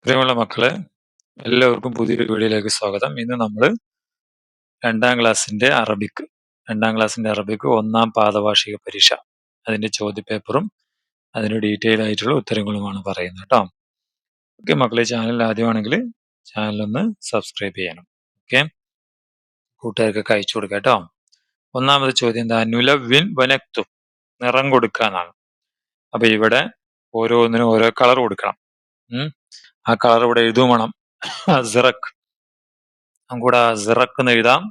പ്രിയമുള്ള മക്കളെ, എല്ലാവർക്കും പുതിയൊരു വീഡിയോയിലേക്ക് സ്വാഗതം. ഇന്ന് നമ്മൾ രണ്ടാം ക്ലാസ്സിന്റെ അറബിക്ക് ഒന്നാം പാദവാർഷിക പരീക്ഷ അതിന്റെ ചോദ്യപേപ്പറും അതിന് ഡീറ്റെയിൽ ആയിട്ടുള്ള ഉത്തരങ്ങളുമാണ് പറയുന്നത് കേട്ടോ. ഓക്കെ മക്കളെ, ചാനൽ ആദ്യമാണെങ്കിൽ ചാനലൊന്ന് സബ്സ്ക്രൈബ് ചെയ്യണം. ഓക്കെ, കൂട്ടുകാർക്കൊക്കെ അയച്ചു കൊടുക്കാം കേട്ടോ. ഒന്നാമത് ചോദ്യം എന്താ? നുലവിൻ വനക്തു, നിറം കൊടുക്കാന്നാണ്. അപ്പൊ ഇവിടെ ഓരോന്നിനും ഓരോ കളർ കൊടുക്കണം. ആ കളർ ഇവിടെ എഴുതും വേണം. അസ്റഖ്, നമുക്കിവിടെ അസ്റഖ് എന്ന് എഴുതാം.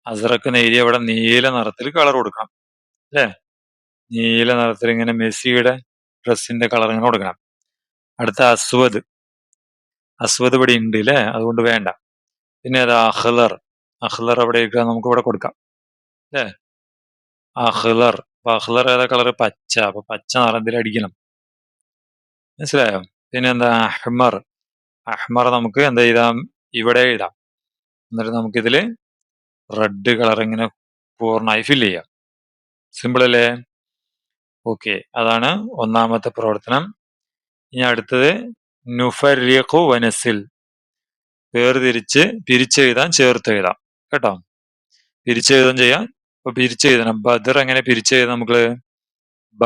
അസ്റഖ് എന്ന് എഴുതിയ ഇവിടെ നീല നിറത്തിൽ കളർ കൊടുക്കണം അല്ലേ? നീല നിറത്തിൽ ഇങ്ങനെ മെസ്സിയുടെ ഡ്രസ്സിന്റെ കളർ ഇങ്ങനെ കൊടുക്കണം. അടുത്ത അസ്വദ്, അസ്വദ് ഇവിടെ ഉണ്ട് അല്ലേ, അതുകൊണ്ട് വേണ്ട. പിന്നെ അത് അഹ്ലർ, അഹ്ലർ അവിടെ നമുക്ക് ഇവിടെ കൊടുക്കാം അല്ലേ? അഹ്ലർ, അപ്പൊ അഹ്ലർ ഏതാ കളർ? പച്ച, അപ്പൊ പച്ച നിറത്തിൽ അടിക്കണം. മനസ്സിലായോ? പിന്നെ എന്താ? അഹ്മർ, അഹ്മർ നമുക്ക് എന്താ എഴുതാം? ഇവിടെ എഴുതാം. എന്നിട്ട് നമുക്കിതില് റെഡ് കളർ ഇങ്ങനെ പൂർണ്ണമായി ഫില്ല് ചെയ്യാം. സിമ്പിൾ അല്ലേ? ഓക്കെ, അതാണ് ഒന്നാമത്തെ പ്രവർത്തനം. ഇനി അടുത്തത് നുഫരിഖു വനസിൽ, വേർതിരിച്ച് പിരിച്ചെഴുതാൻ, ചേർത്തെഴുതാം കേട്ടോ. പിരിച്ചെഴുതാൻ ചെയ്യാം. അപ്പൊ പിരിച്ചെഴുതണം. ബദർ എങ്ങനെ പിരിച്ചെഴുതാം? നമുക്ക് ബ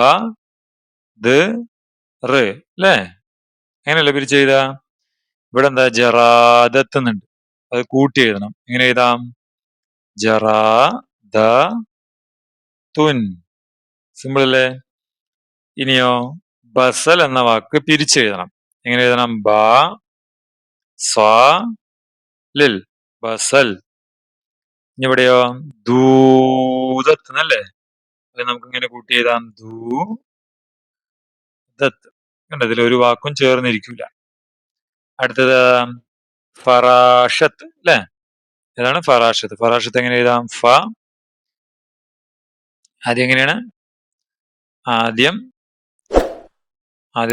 ദ് റ് അല്ലേ? എങ്ങനെയല്ലേ പിരിച്ചെഴുതാ? ഇവിടെ എന്താ? ജറാദത്ത് എന്നുണ്ട്, അത് കൂട്ടി എഴുതണം. എങ്ങനെ എഴുതാം? ജറാദത്തുൻ. സിമ്പിൾ അല്ലേ? ഇനിയോ ബസൽ എന്ന വാക്ക് പിരിച്ചെഴുതണം. എങ്ങനെ എഴുതണം? ബ സ ലിൽ, ബസൽ. ഇനി ഇവിടെയോ ദൂതത്ത് എന്നല്ലേ, അത് നമുക്ക് ഇങ്ങനെ കൂട്ടി എഴുതാം. ദൂതത്ത്. കണ്ടോ, ഇതിൽ ഒരു വാക്കും ചേർന്നിരിക്കില്ല. അടുത്തത് ഫറാഷത്ത് അല്ലെ? ഏതാണ്? ഫറാഷത്ത്. ഫറാഷത്ത് എങ്ങനെ എഴുതാം? ആദ്യം എങ്ങനെയാണ്? ആദ്യം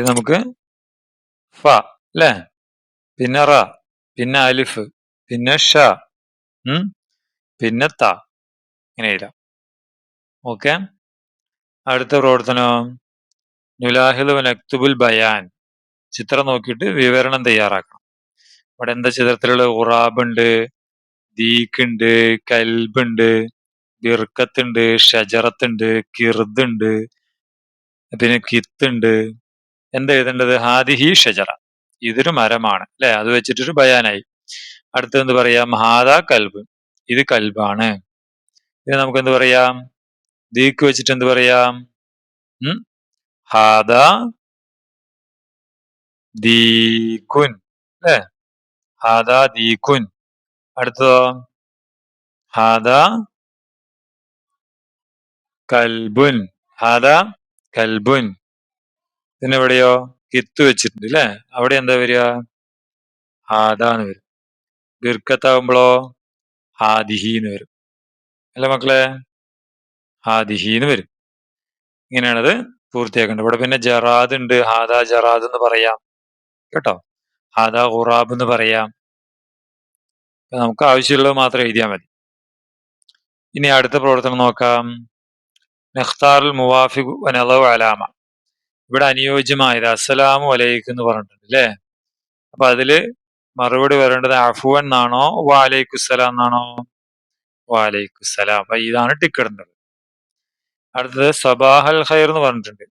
നമുക്ക് ഫ അല്ലെ, പിന്നെ റ, പിന്നെ അലിഫ്, പിന്നെ ഷ, പിന്നെ ത, ഇങ്ങനെ എഴുതാം. ഓക്കെ, അടുത്ത പ്രവർത്തനം നുലാഹിദ് വനക്തുബുൽ ബയാൻ, ചിത്രം നോക്കിയിട്ട് വിവരണം തയ്യാറാക്കണം. ഇവിടെ എന്താ ചിത്രത്തിലുള്ള? ഉറാബ് ഉണ്ട്, ദീക്ക് ഉണ്ട്, കൽബ് ഉണ്ട്, ബിർക്കത്ത് ഉണ്ട്, ഷജറത്ത് ഉണ്ട്, കിർദ് ഉണ്ട്, പിന്നെ കിത്ത് ഉണ്ട്. എന്താ എഴുതേണ്ടത്? ഹാദിഹി ഷജറ, ഇതൊരു മരമാണ് അല്ലെ, അത് വെച്ചിട്ടൊരു ബയാനായി. അടുത്ത് എന്ത് പറയാം? ഹാദാ കൽബ്, ഇത് കൽബാണ്. ഇത് നമുക്ക് എന്ത് പറയാം? ദീക്ക് വെച്ചിട്ട് എന്ത് പറയാം? ഹാദാ ദീകുൻ അല്ലെ, ഹാദാ ദീകുൻ. അടുത്തതോ? ഹാദാ കൽബുൻ, ഹാദാ കൽബുൻ. പിന്നെ എവിടെയോ കിത്ത് വെച്ചിട്ടുണ്ട് അല്ലെ, അവിടെ എന്താ വരിക? ഹാദാന്ന് വരും. ബിർക്കത്താവുമ്പോഴോ ഹാദിഹിന്ന് വരും അല്ലെ മക്കളെ? ഹാദിഹിന്ന് വരും. ഇങ്ങനെയാണത് പൂർത്തിയാക്കേണ്ടത്. ഇവിടെ പിന്നെ ജറാദ് ഉണ്ട്, ഹാദാ ജറാദ് എന്ന് പറയാം കേട്ടോ, ഹാദാ ഖുറാബ് എന്ന് പറയാം. നമുക്ക് ആവശ്യമുള്ളത് മാത്രം എഴുതിയാൽ മതി. ഇനി അടുത്ത പ്രവർത്തനം നോക്കാം. നഖ്താറുൽ മുവാഫിഖ് വനളവ് അലാമ, ഇവിടെ അനുയോജ്യമായത് അസ്സലാമു അലൈക്കും എന്ന് പറഞ്ഞിട്ടുണ്ട് അല്ലേ? അപ്പൊ അതില് മറുപടി വരേണ്ടത് അഫുവൻ എന്നാണോ വാലൈക്കുസ്സലാം എന്നാണോ? വാലൈക്കുസ്സലാം. അപ്പൊ ഇതാണ് ടിക്ക് ഇടേണ്ടത്. അടുത്തത് സബാഹൽ ഖൈർ എന്ന് പറഞ്ഞിട്ടുണ്ട്.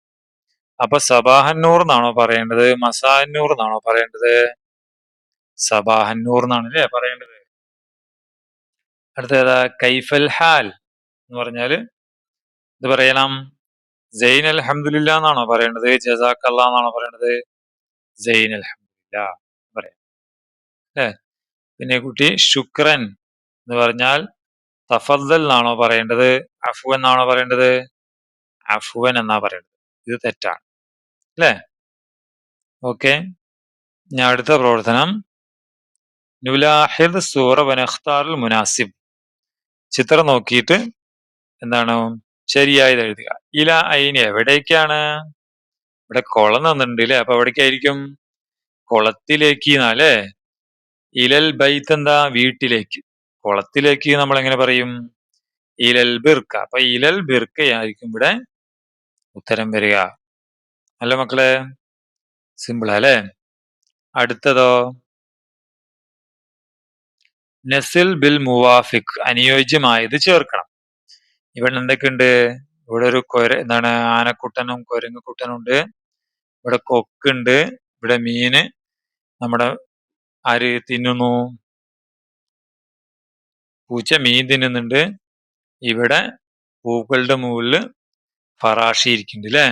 അപ്പൊ സബാഹന്നൂർ എന്നാണോ പറയേണ്ടത്? മസാന്നൂർ എന്നാണോ പറയേണ്ടത്? സബാഹന്നൂർ എന്നാണ് അല്ലേ പറയേണ്ടത്. അടുത്തത് കൈഫൽ ഹാൽ എന്ന് പറഞ്ഞാല് ഇത് പറയണം. സൈൻ അൽഹംദുലില്ലാ എന്നാണോ പറയേണ്ടത്? ജസാക്കല്ലാ എന്നാണോ പറയേണ്ടത്? സൈൻ അൽഹംദുലില്ലാ പറയാം അല്ലേ? പിന്നെ കുട്ടി ശുക്രൻ എന്ന് പറഞ്ഞാൽ തഫദ്ദൽ എന്നാണോ പറയേണ്ടത്? അഫുവൻ എന്നാണോ പറയേണ്ടത്? അഫുവൻ എന്നാ പറയേണ്ടത്. ഇത് തെറ്റാണ് അല്ലേ? ഓക്കെ, ഞാൻ അടുത്ത പ്രവർത്തനം നുലാഹിദ് സൂറ വനഖ്താറുൽ മുനാസിബ്, ചിത്രം നോക്കിയിട്ട് എന്താണ് ശരിയായത് എഴുതുക. ഇല ഐന്, എവിടേക്കാണ്? ഇവിടെ കുളം തന്നിട്ടുണ്ട് അല്ലേ, അപ്പൊ എവിടേക്കായിരിക്കും? കുളത്തിലേക്ക് അല്ലേ? ഇലൽ ബൈത്ത് എന്താ? വീട്ടിലേക്ക്. കുളത്തിലേക്ക് നമ്മൾ എങ്ങനെ പറയും? ഇലൽ ബിർക്ക. അപ്പൊ ഇലൽ ബിർക്കയായിരിക്കും ഇവിടെ ഉത്തരം വരിക അല്ല മക്കളെ? സിമ്പിൾ അല്ലേ? അടുത്തതോ നസിൽ ബിൽ മുവാഫിഖ്, അനുയോജ്യമായത് ചേർക്കണം. ഇവിടെ എന്തൊക്കെയുണ്ട്? ഇവിടെ ഒരു എന്താണ് ആനക്കുട്ടനും കുരങ്ങുകുട്ടനും ഉണ്ട്. ഇവിടെ കൊക്കുണ്ട്. ഇവിടെ മീന് നമ്മുടെ ആര് തിന്നുന്നു? പൂച്ച മീൻ തിന്നുന്നുണ്ട്. ഇവിടെ പൂക്കളുടെ മുകളില് ഫറാഷി ഇരിക്കുന്നുണ്ട് അല്ലേ?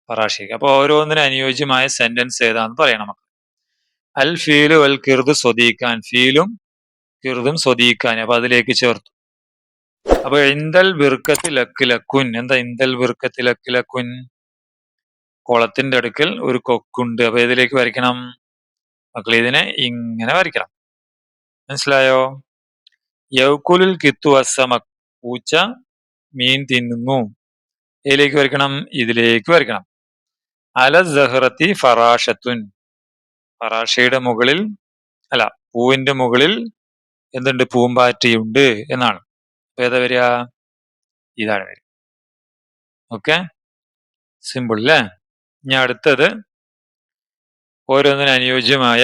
ഫറാഷി. അപ്പൊ ഓരോന്നിനും അനുയോജ്യമായ സെന്റൻസ് ഏതാന്ന് പറയണം. അൽ ഫീലു വൽ കിർദ് സ്വദീഖാൻ, ഫീലും കിർദും സ്വദീഖാൻ. അപ്പൊ അതിലേക്ക് ചേർത്തു. അപ്പൊ ഇന്ദൽ ബിർക്കത്ത് ലക്ക് ലക്കുൻ, എന്താ ഇന്ദൽ ബിർക്കത്ത് ലക്ക് ലക്കുൻ? കുളത്തിന്റെ അടുക്കൽ ഒരു കൊക്കുണ്ട്. അപ്പൊ ഇതിലേക്ക് വരയ്ക്കണം മക്കളെ, ഇതിനെ ഇങ്ങനെ വരയ്ക്കണം. മനസ്സിലായോ? യൗക്കുലുൽ കിത്തു അസമക്, പൂച്ച മീൻ തിന്നുന്നു. ഇതിലേക്ക് വരയ്ക്കണം, ഇതിലേക്ക് വരയ്ക്കണം. അല സഹറത്തി ഫറാഷത്തുൻ, ഫറാഷയുടെ മുകളിൽ അല്ല പൂവിന്റെ മുകളിൽ എന്തുണ്ട്? പൂമ്പാറ്റയുണ്ട് എന്നാണ്. അപ്പൊ ഏതാ വരിക? ഇതാണ് വരിക. ഓക്കെ, സിമ്പിൾ അല്ലേ? ഇനി അടുത്തത് ഓരോന്നിനും അനുയോജ്യമായ,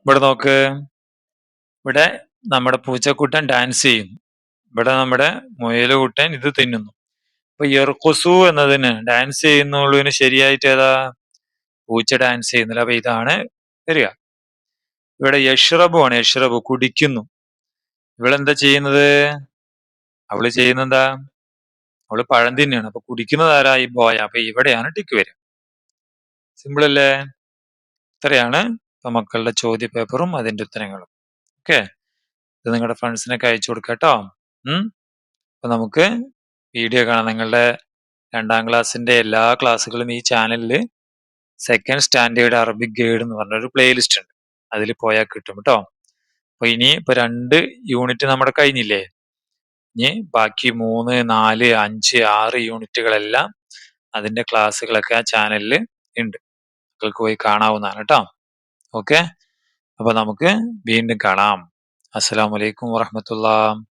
ഇവിടെ നോക്ക്, ഇവിടെ നമ്മുടെ പൂച്ചക്കുട്ടൻ ഡാൻസ് ചെയ്യുന്നു. ഇവിടെ നമ്മുടെ മുയലുകുട്ടൻ ഇത് തിന്നുന്നു. അപ്പൊ യർഖുസു എന്നതിന് ഡാൻസ് ചെയ്യുന്നുള്ളതിന് ശരിയായിട്ട് ഏതാ? പൂച്ച ഡാൻസ് ചെയ്യുന്നില്ല. അപ്പൊ ഇതാണ് വരിക. ഇവിടെ യഷ്റബു ആണ്, യഷ്റബു കുടിക്കുന്നു. ഇവളെന്താ ചെയ്യുന്നത്? അവള് ചെയ്യുന്നെന്താ? അവള് പഴം തിന്നാണ്. അപ്പൊ കുടിക്കുന്നത് ആരാ? ഈ ബോയ. അപ്പൊ ഇവിടെയാണ് ടിക്ക് വരിക. സിമ്പിൾ അല്ലേ? ഇത്രയാണ് ഇപ്പൊ മക്കളുടെ ചോദ്യ പേപ്പറും അതിന്റെ ഉത്തരങ്ങളും. ഓക്കെ, ഇത് നിങ്ങളുടെ ഫ്രണ്ട്സിനൊക്കെ അയച്ചു കൊടുക്കാം കേട്ടോ. അപ്പൊ നമുക്ക് വീഡിയോ കാണാം. നിങ്ങളുടെ 2ാം ക്ലാസ്സിന്റെ എല്ലാ ക്ലാസ്സുകളും ഈ ചാനലിൽ സെക്കൻഡ് സ്റ്റാൻഡേർഡ് അറബിക് ഗൈഡ് എന്ന് പറഞ്ഞൊരു പ്ലേലിസ്റ്റ് ഉണ്ട്. അതിൽ പോയാൽ കിട്ടും കേട്ടോ. അപ്പൊ ഇനി ഇപ്പൊ 2 യൂണിറ്റ് നമ്മുടെ കഴിഞ്ഞില്ലേ? ഇനി ബാക്കി 3, 4, 5, 6 യൂണിറ്റുകളെല്ലാം അതിന്റെ ക്ലാസ്സുകളൊക്കെ ആ ചാനലിൽ ഉണ്ട്. മക്കൾക്ക് പോയി കാണാവുന്നതാണ് കേട്ടോ. ഓക്കെ, അപ്പൊ നമുക്ക് വീണ്ടും കാണാം. അസ്സലാമു അലൈക്കും വറഹ്മത്തുള്ളാഹി.